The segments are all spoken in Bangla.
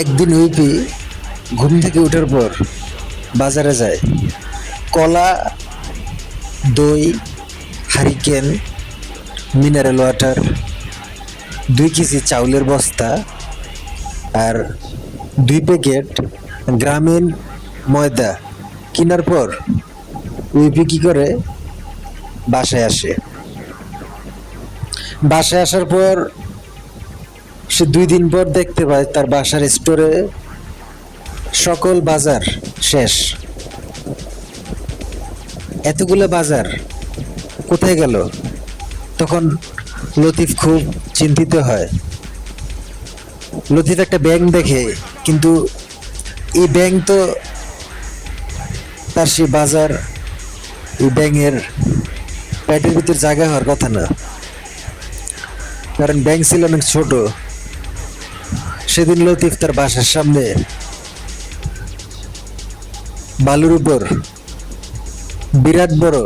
একদিন উইপি ঘুম থেকে ওঠার পর বাজারে যায়। কলা, দই, হারিকেন, মিনারেল ওয়াটার, 2 কেজি চাউলের বস্তা আর 2 প্যাকেট গ্রামীণ ময়দা কেনার পর উইপি কি করে, বাসায় আসে। বাসায় আসার পর সে 2 দিন পর দেখতে পায় তার বাসার স্টোরে সকল বাজার শেষ। এতগুলো বাজার কোথায় গেল? তখন লতিফ খুব চিন্তিত হয়। লতিফ একটা ব্যাংক দেখে, কিন্তু এই ব্যাংক তো তার সেই বাজার, এই ব্যাংকের প্যাটের ভিতর জায়গা হওয়ার কথা না, কারণ ব্যাংক ছিল অনেক ছোট। সেদিন লতিফ তার বাসার সামনে বালুর উপর বিরাট বড়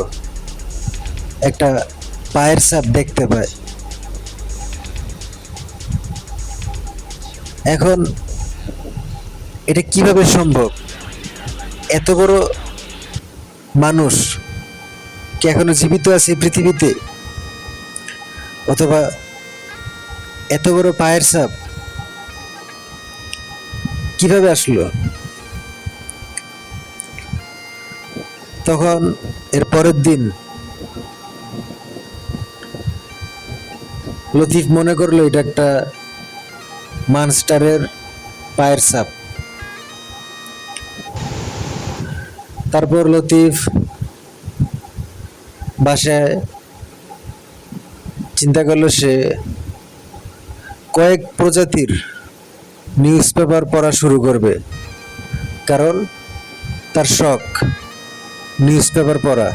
একটা পায়ের ছাপ দেখতে পায়। এখন এটা কিভাবে সম্ভব? এত বড় মানুষ কি এখনো জীবিত আছে পৃথিবীতে? অথবা এত বড় পায়ের ছাপ কিভাবে আসলো? তখন এর পরের দিন লতিফ মনে করলো এটা একটা মানস্টারের পায়ের ছাপ। তারপর লতিফ বাসায় চিন্তা করলো সে কয়েক প্রজাতির নিউজ পেপার পড়া শুরু করবে, কারণ তার শখ নিউজ পেপার পড়া।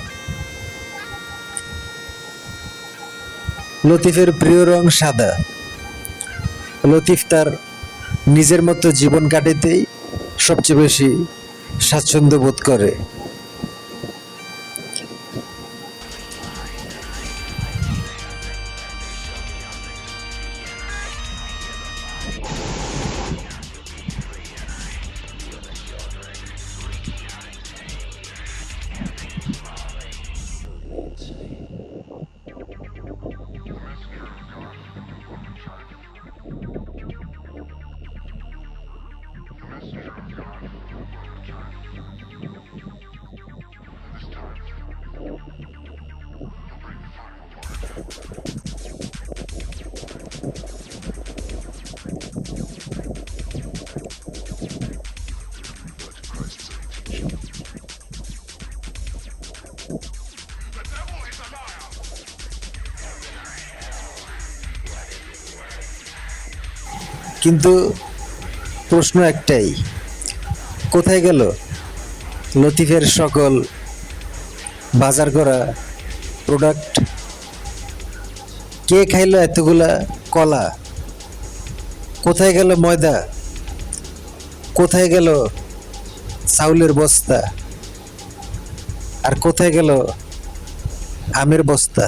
লতিফের প্রিয় রং সাদা। লতিফ তার নিজের মতো জীবন কাটাতেই সবচেয়ে বেশি স্বাচ্ছন্দ্য বোধ করে। কিন্তু প্রশ্ন একটাই, কোথায় গেল লতিফের সকল বাজার করা প্রোডাক্ট? কে খাইলো এতগুলা কলা? কোথায় গেল ময়দা? কোথায় গেল চাউলের বস্তা? আর কোথায় গেল আমের বস্তা?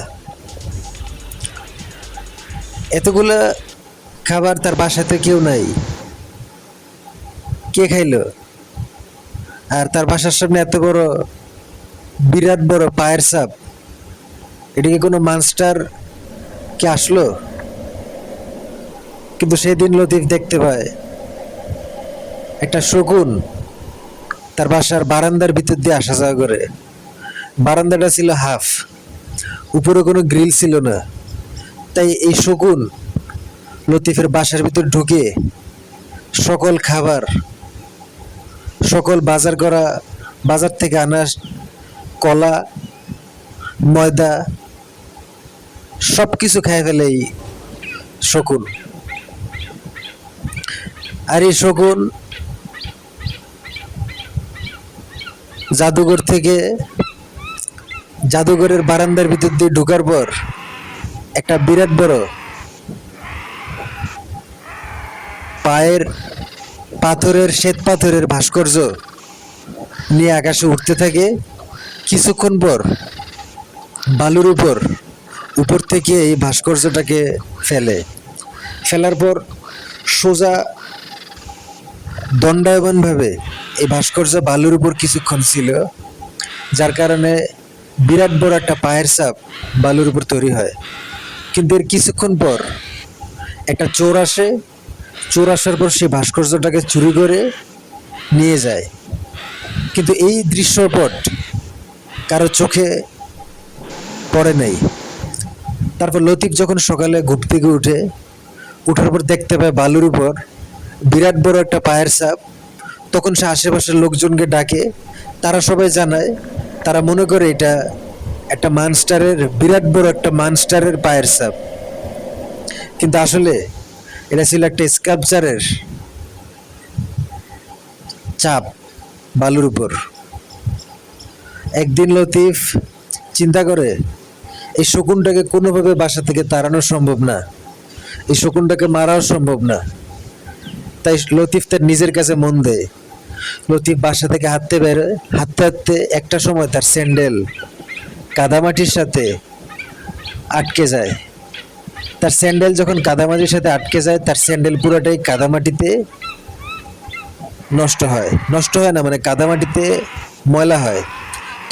এতগুলা খাবার তার বাসাতে কেউ নাই, কে খাইলো? আর তার বাসার সামনে এত বড় বিরাট বড় পায়ের ছাপ, এদিকে কোনো মানস্টার কে আসলো? কিন্তু সেদিন লতিফ দেখতে পায় একটা শকুন তার বাসার বারান্দার ভিতর দিয়ে আসা যাওয়া করে। বারান্দাটা ছিল হাফ, উপরে কোনো গ্রিল ছিল না, তাই এই শকুন লতিফের বাসার ভিতর ঢুকে সকল খাবার, সকল বাজার করা, বাজার থেকে আনা কলা, ময়দা সব কিছু খাই ফেলে এই শকুন। আর এই শকুন জাদুঘর থেকে, জাদুঘরের বারান্দার ভিতর দিয়ে ঢোকার পর একটা বিরাট বড় পায়ের পাথরের, শ্বেত পাথরের ভাস্কর্য নিয়ে আকাশে উঠতে থাকে। কিছুক্ষণ পর বালুর উপর থেকে এই ভাস্কর্যটাকে ফেলার পর সোজা দণ্ডায়মানভাবে এই ভাস্কর্য বালুর উপর কিছুক্ষণ ছিল, যার কারণে বিরাট বড় একটা পায়ের ছাপ বালুর উপর তৈরি হয়। কিন্তু এর কিছুক্ষণ পর একটা চোর আসে, চোর আসার পর সেই ভাস্কর্যটাকে চুরি করে নিয়ে যায়। কিন্তু এই দৃশ্যপট কারো চোখে পড়ে নাই। তারপর লতিফ যখন সকালে ঘুম থেকে উঠার পর দেখতে পায় বালুর উপর বিরাট বড় একটা পায়ের ছাপ। তখন সে আশেপাশের লোকজনকে ডাকে, তারা সবাই জানায়, তারা মনে করে এটা একটা মানস্টারের, বিরাট বড় একটা মানস্টারের পায়ের ছাপ। কিন্তু আসলে এটা ছিল একটা স্কাল্পচারের চাপ বালুর উপর। একদিন লতিফ চিন্তা করে এই শকুনটাকে কোনোভাবে বাসা থেকে তাড়ানো সম্ভব না, এই শকুনটাকে মারাও সম্ভব না। তাই লতিফ তার নিজের কাছে মন দেয়। লতিফ বাসা থেকে হাঁটতে বেরোয়, হাঁটতে হাঁটতে একটা সময় তার স্যান্ডেল কাদামাটির সাথে আটকে যায়। তার স্যান্ডেল যখন কাদামাটির সাথে আটকে যায়, তার স্যান্ডেল পুরোটাই কাদামাটিতে নষ্ট হয় না, মানে কাদামাটিতে ময়লা হয়।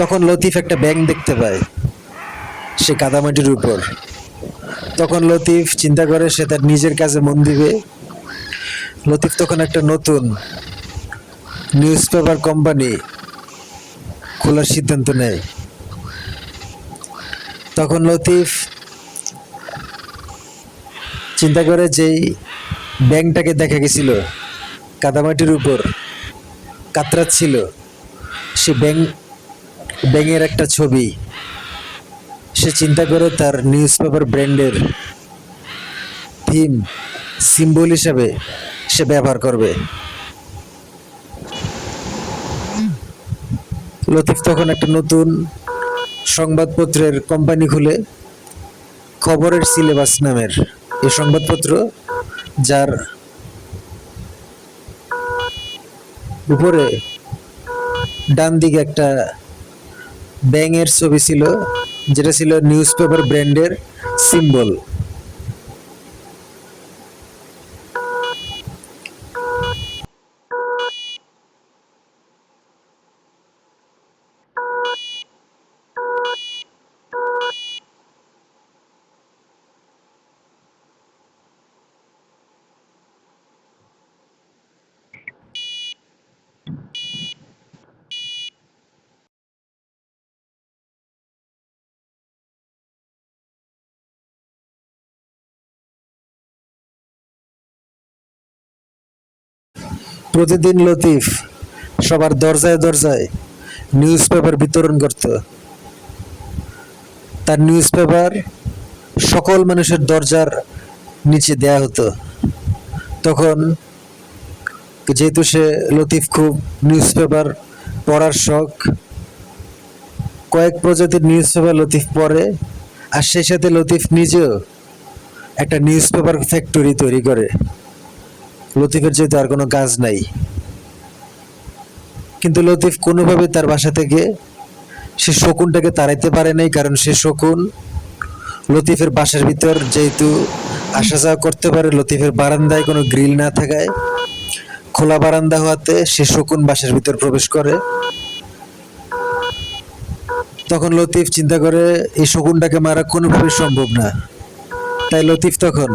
তখন লতিফ একটা ব্যাঙ দেখতে পায় সে কাদামাটির উপর। তখন লতিফ চিন্তা করে সে তার নিজের কাজে মন দিবে। লতিফ তখন একটা নতুন নিউজ পেপার কোম্পানি খোলার সিদ্ধান্ত নেয়। তখন লতিফ চিন্তা করে যেই ব্যাঙটাকে দেখা গেছিল কাদামাটির উপর কাতরাচ্ছিল, সে ব্যাঙের একটা ছবি সে চিন্তা করে তার নিউজ পেপার ব্র্যান্ডের থিম সিম্বল হিসাবে সে ব্যবহার করবে। লতিফ তখন একটা নতুন সংবাদপত্রের কোম্পানি খুলে, খবরের সিলেবাস নামের এই সংবাদপত্র, যার উপরে ডান দিকে একটা ব্যাঙের ছবি ছিল, যেটা ছিল নিউজ পেপার ব্র্যান্ডের সিম্বল। প্রতিদিন লতিফ সবার দরজায় দরজায় নিউজ পেপার বিতরণ করত। তার নিউজ পেপার সকল মানুষের দরজার নিচে দেয়া হতো। তখন যেহেতু সে লতিফ খুব নিউজ পেপার পড়ার শখ, কয়েক প্রজাতির নিউজ পেপার লতিফ পড়ে, আর সেই সাথে লতিফ নিজেও একটা নিউজ পেপার ফ্যাক্টরি তৈরি করে। লতিফের যেহেতু আর কোনো কাজ নাই, কিন্তু লতিফ কোনোভাবে তার বাসা থেকে সে শকুনটাকে তাড়াইতে পারে নাই, কারণ সে শকুন লতিফের বাসার ভিতর যেহেতু আসা যাওয়া করতে পারে, লতিফের বারান্দায় কোনো গ্রিল না থাকায়, খোলা বারান্দা হওয়াতে সে শকুন বাসার ভিতর প্রবেশ করে। তখন লতিফ চিন্তা করে এই শকুনটাকে মারা কোনোভাবে সম্ভব না। তাই লতিফ তখন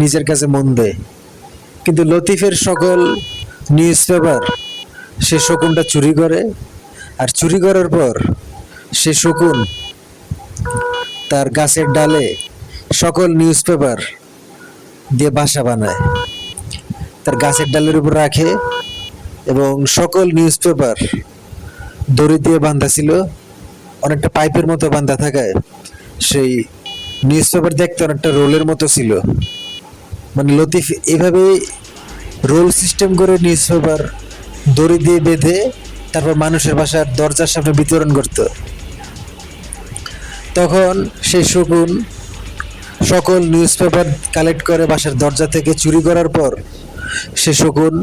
নিজের কাছে মন দেয়। কিন্তু লতিফের সকল নিউজ পেপার সে শকুনটা চুরি করে, আর চুরি করার পর সে শকুন তার গাছের ডালে সকল নিউজ পেপার দিয়ে বাসা বানায়, তার গাছের ডালের উপর রাখে, এবং সকল নিউজ পেপার দড়ি দিয়ে বাঁধা ছিল, অনেকটা পাইপের মতো বাঁধা থাকায় সেই নিউজ পেপার দেখতে অনেকটা রোলের মতো ছিল। মানে লতিফ এভাবেই রোল সিস্টেম করে নিউজ পেপার দড়ি দিয়ে বেঁধে তারপর মানুষের বাসার দরজার সামনে বিতরণ করত। তখন সেই শকুন সকল নিউজ পেপার কালেক্ট করে বাসার দরজা থেকে চুরি করার পর সে শকুন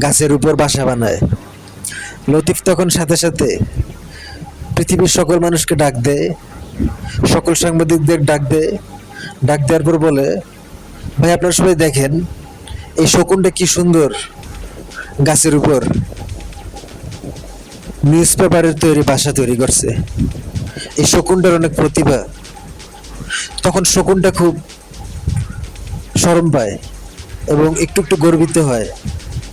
গাছের উপর বাসা বানায়। লতিফ তখন সাথে সাথে পৃথিবীর সকল মানুষকে ডাক দেয়, সকল সাংবাদিকদের ডাক দেওয়ার পর বলে, ভাই আপনারা সবাই দেখেন এই শকুনটা কি সুন্দর গাছের উপর নিউজ পেপারের তৈরি বাসা তৈরি করছে। এই শকুনটার অনেক প্রতিভা। তখন শকুনটা খুব শরম পায় এবং একটু একটু গর্বিত হয়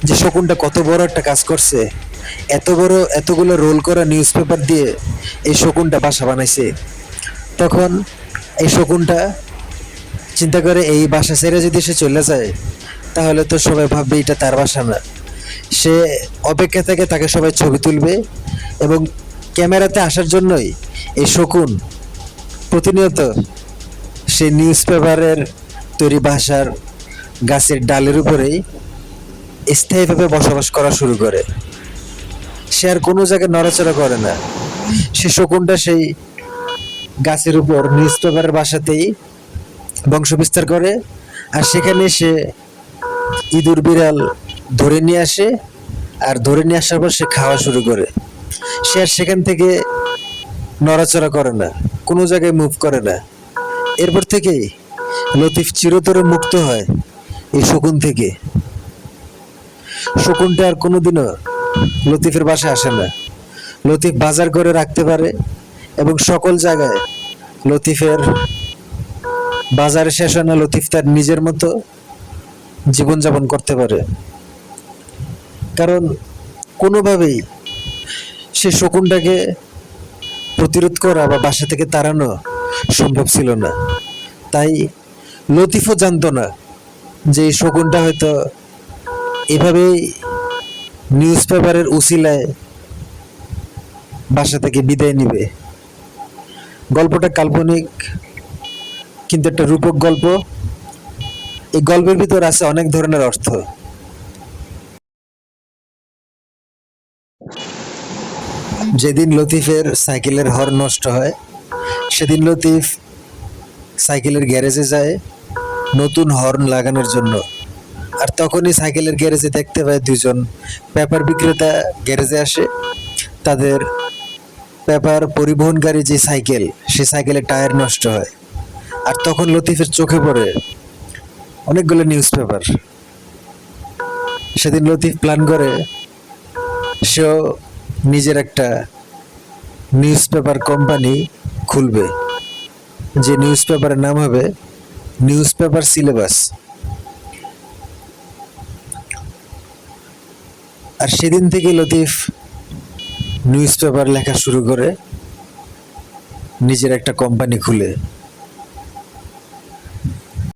যে শকুনটা কত বড় একটা কাজ করছে। এত বড় এতগুলো রোল করা নিউজ পেপার দিয়ে এই শকুনটা বাসা বানাইছে। তখন এই শকুনটা চিন্তা করে এই বাসা ছেড়ে যদি সে চলে যায় তাহলে তো সবাই ভাববে এটা তার বাসা না। সে অপেক্ষা থেকে তাকে সবাই ছবি তুলবে এবং ক্যামেরাতে আসার জন্যই এই শকুন প্রতিনিয়ত সেই নিউজ পেপারের তৈরি বাসার গাছের ডালের উপরেই স্থায়ীভাবে বসবাস করা শুরু করে। সে আর কোনো জায়গায় নড়াচড়া করে না। সে শকুনটা সেই গাছের উপর নিউজ পেপারের বাসাতেই বংশ বিস্তার করে, আর সেখানে সে ইঁদুর বিড়াল ধরে নিয়ে আসে, আর ধরে নিয়ে আসার পর সে খাওয়া শুরু করে। সে আর সেখান থেকে নড়াচড়া করে না, কোনো জায়গায় মুভ করে না। এরপর থেকেই লতিফ চিরতরে মুক্ত হয় এই শকুন থেকে। শকুনটা আর কোনোদিনও লতিফের বাসায় আসে না। লতিফ বাজার করে রাখতে পারে এবং সকল জায়গায় লতিফের বাজারে শেষ হয় না, লতিফ তার নিজের মতো জীবনযাপন করতে পারে। কারণ কোনোভাবেই সে শকুনটাকে প্রতিরোধ করা বা বাসা থেকে তাড়ানো সম্ভব ছিল না। তাই লতিফও জানতো না যে এই শকুনটা হয়তো এভাবেই নিউজ পেপারের উসিলায় বাসা থেকে বিদায় নিবে। গল্পটা কাল্পনিক কিন্তু একটা রূপক গল্প। এই গল্পের ভিতর আছে অনেক ধরনের অর্থ। যেদিন লতিফের সাইকেলের হর্ন নষ্ট হয় সেদিন লতিফ সাইকেলের গ্যারেজে যায় নতুন হর্ন লাগানোর জন্য। আর তখনই সাইকেলের গ্যারেজে দেখতে পায় দুজন পেপার বিক্রেতা গ্যারেজে আসে। তাদের পেপার পরিবহনকারী যে সাইকেল, সেই সাইকেলের টায়ার নষ্ট হয়। আর তখন লতিফের চোখে পড়ে অনেকগুলো নিউজ পেপার। সেদিন লতিফ প্ল্যান করে সেও নিজের একটা নিউজ পেপার কোম্পানি খুলবে, যে নিউজ পেপারের নাম হবে নিউজ পেপার সিলেবাস। আর সেদিন থেকে লতিফ নিউজ পেপার লেখা শুরু করে, নিজের একটা কোম্পানি খুলে।